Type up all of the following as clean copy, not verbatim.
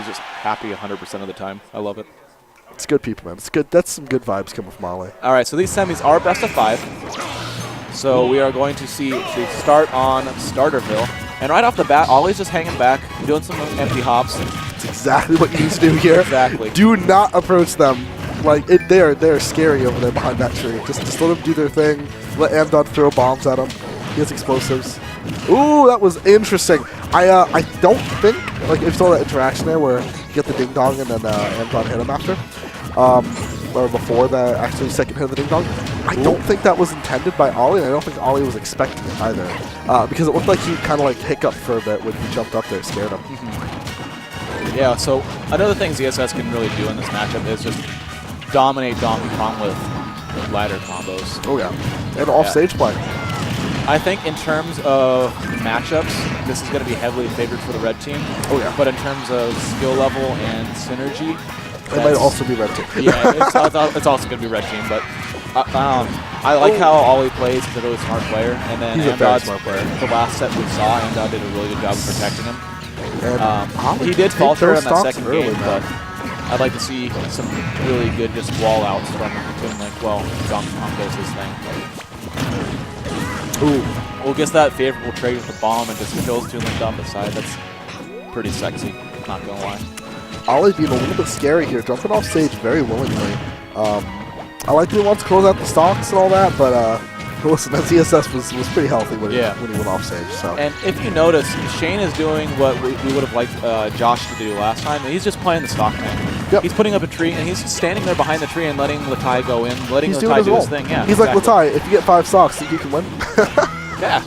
Ollie's just happy 100% of the time. I love it. It's good people, man. It's good. That's some good vibes coming from Ollie. All right, so these semis are best of 5. So we are going to see the start on Starterville. And right off the bat, Ollie's just hanging back, doing some empty hops. That's exactly what you need to do here. Exactly. Do not approach them. Like, they're scary over there behind that tree. Just let them do their thing. Let AmDodd throw bombs at him. He has explosives. Ooh, that was interesting. I don't think, like, if you saw that interaction there where you get the ding dong and then AmDodd hit him after, or before the actually second hit of the ding dong. I don't think that was intended by Ollie, and I don't think Ollie was expecting it either, because it looked like he kind of like hiccuped for a bit when he jumped up there, scared him. Yeah. So another thing ZSS can really do in this matchup is just dominate Donkey Kong with ladder combos. Oh yeah, and off-stage play. I think in terms of matchups, this is going to be heavily favored for the red team. Oh yeah. But in terms of skill level and synergy, it might also be red team. Yeah, it's also going to be red team. But I like how Ollie plays. He's a really smart player. And then he's a very smart player. The last set we saw, AmDodd did a really good job of protecting him. And he did falter in that second early, game, but I'd like to see some really good just wall outs from him. Like, well, Donkey Kong does his thing. Ooh. Well, gets that favorable trade with the bomb and just kills Toon Link off the side. That's pretty sexy, not gonna lie. Ollie being a little bit scary here, jumping off stage very willingly. I like that he wants to close out the stocks and all that, but listen, that ZSS was pretty healthy when he went off stage. So. And if you notice, Shane is doing what we would have liked Josh to do last time. He's just playing the stock tank. Yep. He's putting up a tree, and he's standing there behind the tree and letting Luhtie go in, letting Luhtie do his thing. Yeah, he's like, Luhtie, if you get 5 stocks, think you can win? Yeah,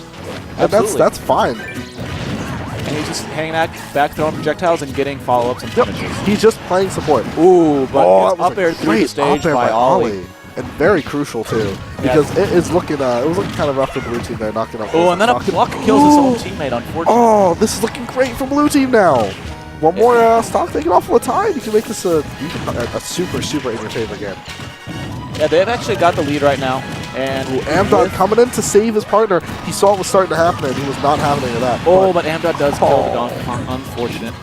and that's fine. And he's just hanging back, throwing projectiles and getting follow-ups and punishes. He's just playing support. Ooh, but that up air through the stage up air by Ollie. And very crucial too, because it was looking kind of rough for blue team there, knocking off. Oh, and then a block kills his own teammate, unfortunately. Oh, this is looking great for blue team now. One more stock taken off Luhtie. You can make this a super in your favor game. Yeah, they've actually got the lead right now. And AmDodd coming in to save his partner. He saw what was starting to happen, and he was not having any of that. Oh, but AmDodd does kill the Donkey Kong. Unfortunate.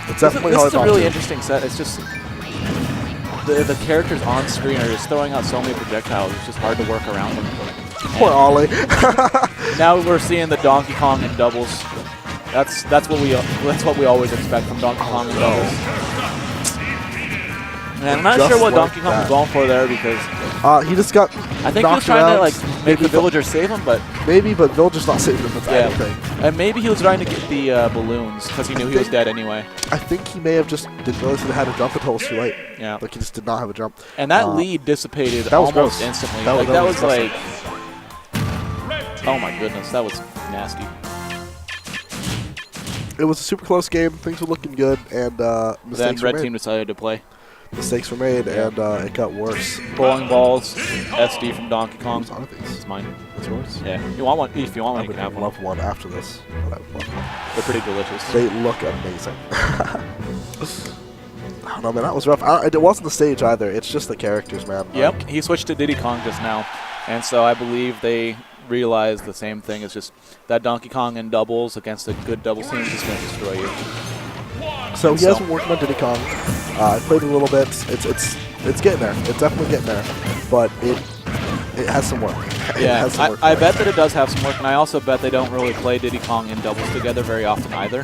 It's definitely hard. This is a really interesting set. It's just the characters on screen are just throwing out so many projectiles. It's just hard to work around them. Poor Ollie. Now we're seeing the Donkey Kong in doubles. That's what we always expect from Donkey Kong in doubles. And I'm not sure what Donkey Kong was going for there because he just got. I think he was trying to like make the villager save him, but but villager's not saving him with anything. And maybe he was trying to get the balloons because he knew he was dead anyway. I think he may have just didn't realize he had a jump until it was too late. Yeah, like he just did not have a jump. And that lead dissipated almost instantly. That was like, oh my goodness, that was nasty. It was a super close game. Things were looking good, and then red team decided to play. Mistakes were made, and it got worse. Bowling balls, SD from Donkey Kong. It's mine. It's yours? Yeah. You want one? If you want one, you can have one. I would love one after this. But I would love one. They're pretty delicious. They look amazing. I don't know, man. That was rough. It wasn't the stage either. It's just the characters, man. Yep. He switched to Diddy Kong just now, and so I believe they realized the same thing. It's just that Donkey Kong in doubles against a good doubles team is just going to destroy you. So he has been working on Diddy Kong. I played a little bit. It's getting there. It's definitely getting there, but it has some work. Yeah, I bet that it does have some work, and I also bet they don't really play Diddy Kong in doubles together very often either.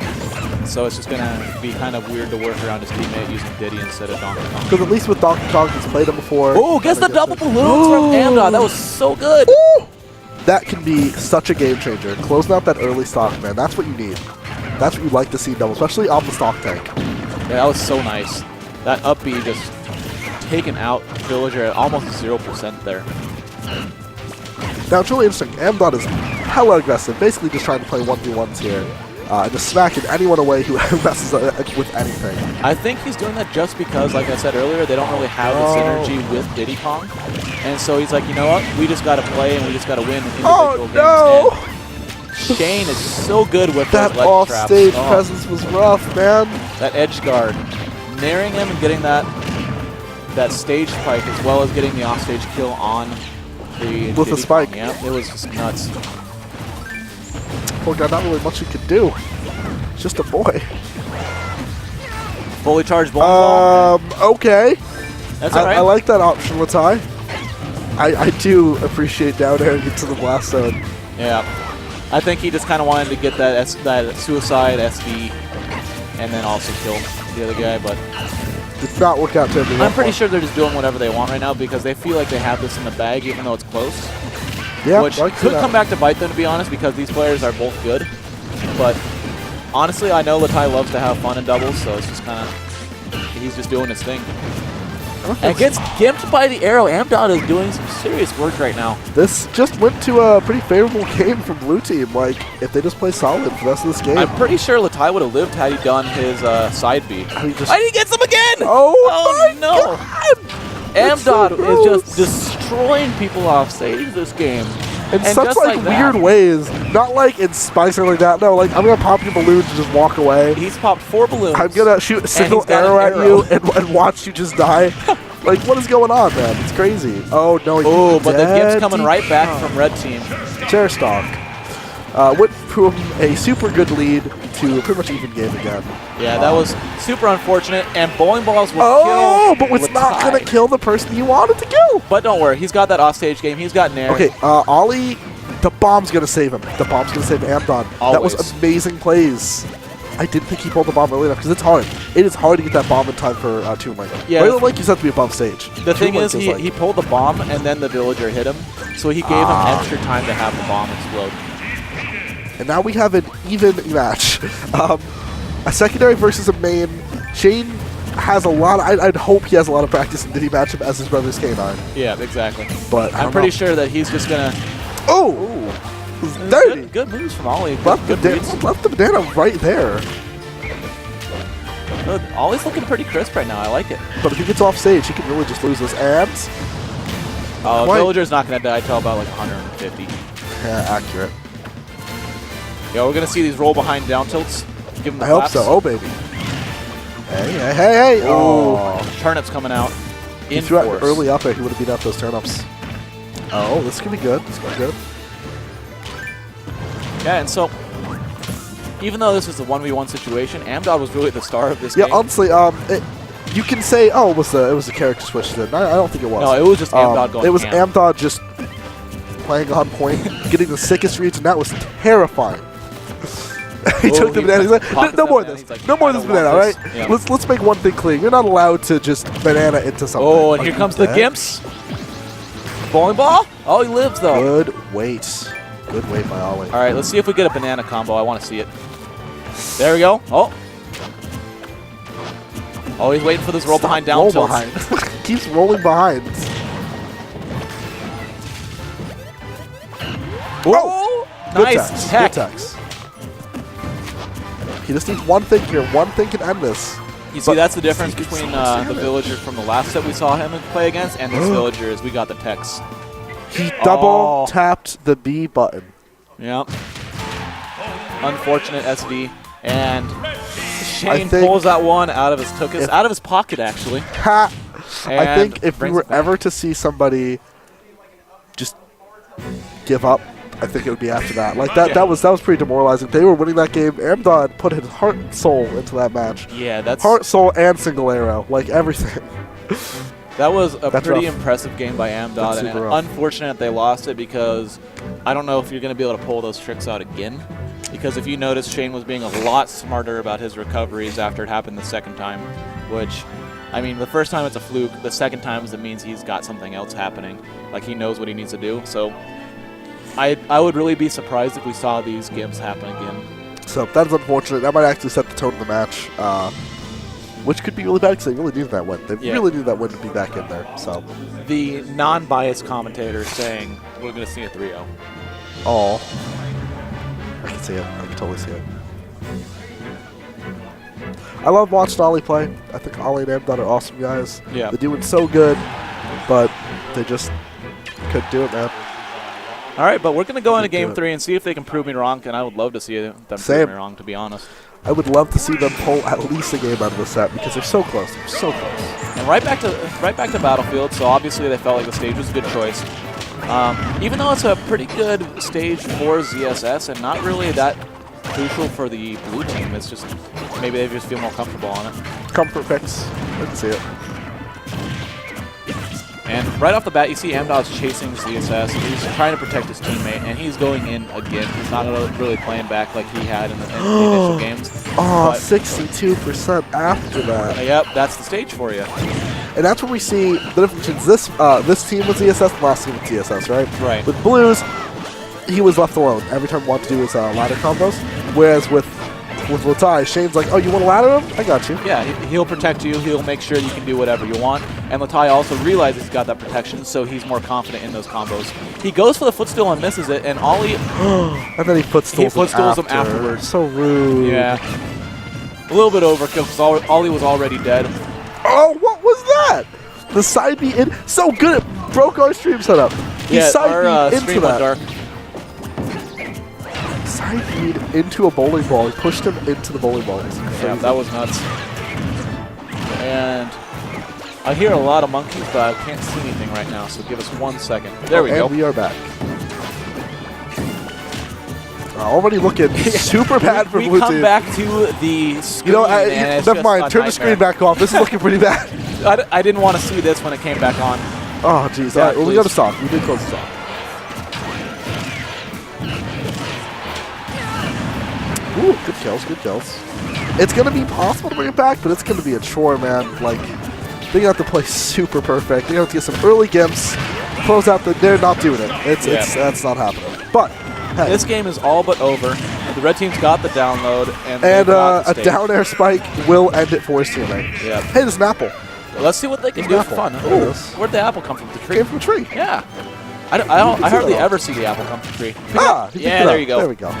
So it's just going to be kind of weird to work around his teammate using Diddy instead of Donkey Kong. Because at least with Donkey Kong, he's played him before. Oh, gets the double balloons from AmDodd. That was so good. Ooh. That can be such a game changer. Closing out that early stock, man. That's what you need. That's what you'd like to see double, especially off the stock tank. Yeah, that was so nice. That up B just taken out Villager at almost 0% there. Now, it's really interesting. AmDodd is hella aggressive, basically just trying to play 1v1s here. And just smacking anyone away who messes up with anything. I think he's doing that just because, like I said earlier, they don't really have the synergy with Diddy Kong. And so he's like, you know what? We just got to play and we just got to win individual games. No! Shane is so good with that those ledge off-stage traps. presence was rough, man. That edge guard, naring him and getting that stage spike as well as getting the off-stage kill on the with the spike. Yeah, it was just nuts. Poor guy, not really much he could do. He's just a boy. Fully charged ball. Okay. That's all right. I like that option, Luhtie. I do appreciate down air and get to the blast zone. Yeah. I think he just kind of wanted to get that suicide SD and then also kill the other guy, but Did not work out to everyone. I'm pretty sure they're just doing whatever they want right now because they feel like they have this in the bag even though it's close. Yeah, which could come back to bite them, to be honest, because these players are both good. But honestly, I know Luhtie loves to have fun in doubles, so it's just kind of, he's just doing his thing. And gets gimped by the arrow. AmDodd is doing some serious work right now. This just went to a pretty favorable game from Blue Team. Like, if they just play solid for the rest of this game. I'm pretty sure Luhtie would have lived had he done his side B. And he gets him again! Oh my no! God! AmDodd is just destroying people off stage this game. In such like weird ways. Not like in spikes or like that. No, like I'm gonna pop your balloons and just walk away. He's popped 4 balloons. I'm gonna shoot a single arrow at you and watch you just die. Like, what is going on, man? It's crazy. Oh no! Oh, but the gimp's coming right back from red team. Chair stock. Went from a super good lead to a pretty much even game again. Yeah, that was super unfortunate, and bowling balls will kill. Oh, but it's not going to kill the person you wanted to kill. But don't worry, he's got that offstage game. He's got Nair. Okay, Ollie, the bomb's going to save him. The bomb's going to save AmDodd. That was amazing plays. I didn't think he pulled the bomb early enough because it's hard. It is hard to get that bomb in time for Tomb Link. Yeah, Like you said, to be above stage. The thing is, he pulled the bomb, and then the villager hit him, so he gave him extra time to have the bomb explode. And now we have an even match. A secondary versus a main. Shane has a lot. I'd hope he has a lot of practice in Diddy matchup as his brother's K9. Yeah, exactly. But I'm pretty sure that he's just gonna. Oh, dirty. Good moves from Ollie. Left the banana right there. Good. Ollie's looking pretty crisp right now. I like it. But if he gets off stage, he can really just lose this. And Villager's not gonna die till about like 150. Yeah, accurate. Yeah, we're gonna see these roll behind down tilts. Give him the claps. Hope so. Oh baby. Hey. Oh, turnips coming out. He threw out early up there. He would have beat up those turnips. Oh, this could be good. This could be good. Yeah, and so even though this was a 1v1 situation, AmDodd was really the star of this game. Yeah, honestly, you can say, oh, it was a character switch then. I don't think it was. No, it was just AmDodd going. It was AmDodd just playing on point, getting the sickest reads, and that was terrifying. He took the banana. He's like, no more of this. Like, no more of this banana, all right? Yeah. Let's make one thing clear. You're not allowed to just banana into something. Oh, and here comes the Gimps. Bowling ball? Oh, he lives, though. Good weight. Good weight by Ollie. All right, let's see if we get a banana combo. I want to see it. There we go. Oh. Oh, he's waiting for this roll behind down tilt. Keeps rolling behind. Oh! Nice tech. Good techs. He just needs one thing here. One thing can end this. You see, that's the difference between the villager from the last set we saw him play against and this villager is we got the techs. He double tapped the B button. Yep. Unfortunate SD. And Shane pulls that one out of his pocket, actually. I think if we were ever to see somebody just give up, I think it would be after that. Like that was pretty demoralizing. They were winning that game. AmDodd put his heart and soul into that match. Yeah, that's heart, soul, and single arrow, like everything. That was a pretty impressive game by AmDodd, and unfortunate they lost it because I don't know if you're going to be able to pull those tricks out again. Because if you notice, Shane was being a lot smarter about his recoveries after it happened the second time, which, I mean, the first time it's a fluke. The second time it means he's got something else happening. Like he knows what he needs to do. So I would really be surprised if we saw these gimps happen again. So that's unfortunate. That might actually set the tone of the match, which could be really bad because they really needed that win. They really needed that win to be back in there. So the non-biased commentator is saying we're going to see a 3-0. Oh. I can see it. I can totally see it. I love watching Ollie play. I think Ollie and AmDodd are awesome guys. Yeah. They're doing so good, but they just couldn't do it, man. All right, but we're going to go into Game 3 and see if they can prove me wrong, and I would love to see them prove me wrong, to be honest. I would love to see them pull at least a game out of the set because they're so close. They're so close. And right back to Battlefield, so obviously they felt like the stage was a good choice. Even though it's a pretty good stage for ZSS and not really that crucial for the blue team, it's just maybe they just feel more comfortable on it. Comfort picks. I can see it. And right off the bat, you see AmDodd's chasing ZSS. He's trying to protect his teammate, and he's going in again. He's not really playing back like he had in the initial games. Oh, 62% after that. Yep, that's the stage for you. And that's where we see the difference. This team with ZSS, the last team with TSS, right? Right. With Blues, he was left alone every time he wanted to do his ladder combos. Whereas with Luhtie, Shane's like, oh, you want to ladder him? I got you. Yeah, he'll protect you. He'll make sure you can do whatever you want. And Luhtie also realizes he's got that protection, so he's more confident in those combos. He goes for the footstool and misses it, and Ollie... and then he footstools him afterwards. So rude. Yeah. A little bit overkill because Ollie was already dead. Oh, what was that? The side B in. So good. It broke our stream setup. He side B into that. Dark. Side feed into a bowling ball. He pushed him into the bowling ball. Yeah, that was nuts. And I hear a lot of monkeys, but I can't see anything right now, so give us 1 second. There we go. And we are back. Already looking super bad for Blue Team. We come back to the screen. You know, never mind. Turn the screen back off. This is looking pretty bad. I didn't want to see this when it came back on. Oh, jeez. All right, well, we got to stop. We did close the stop. Ooh, good kills, good kills. It's going to be possible to bring it back, but it's going to be a chore, man. Like, they're going to have to play super perfect. They're going to have to get some early gimps, close out they're not doing it. That's not happening. But, hey. This game is all but over. The red team's got the download. And a down air spike will end it for his teammate. Yeah. Hey, there's an apple. Let's see what they can do for fun. Ooh, where'd the apple come from? The tree? Came from a tree. Yeah. I hardly ever see the apple come from the tree. Yeah, there you go. There we go.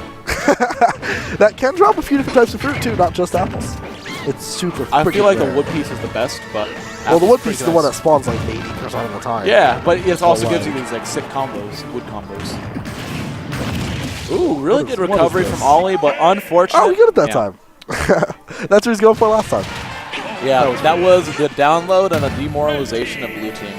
That can drop a few different types of fruit too, not just apples. It's super. I feel like the wood piece is the best, but well, the wood piece is the one that spawns like 80% of the time. Yeah, but it also gives you these like sick combos, wood combos. Ooh, really good recovery from Ollie, but unfortunately. Oh, we got it that time. That's what he was going for last time. Yeah, that was the download and a demoralization of Blue Team.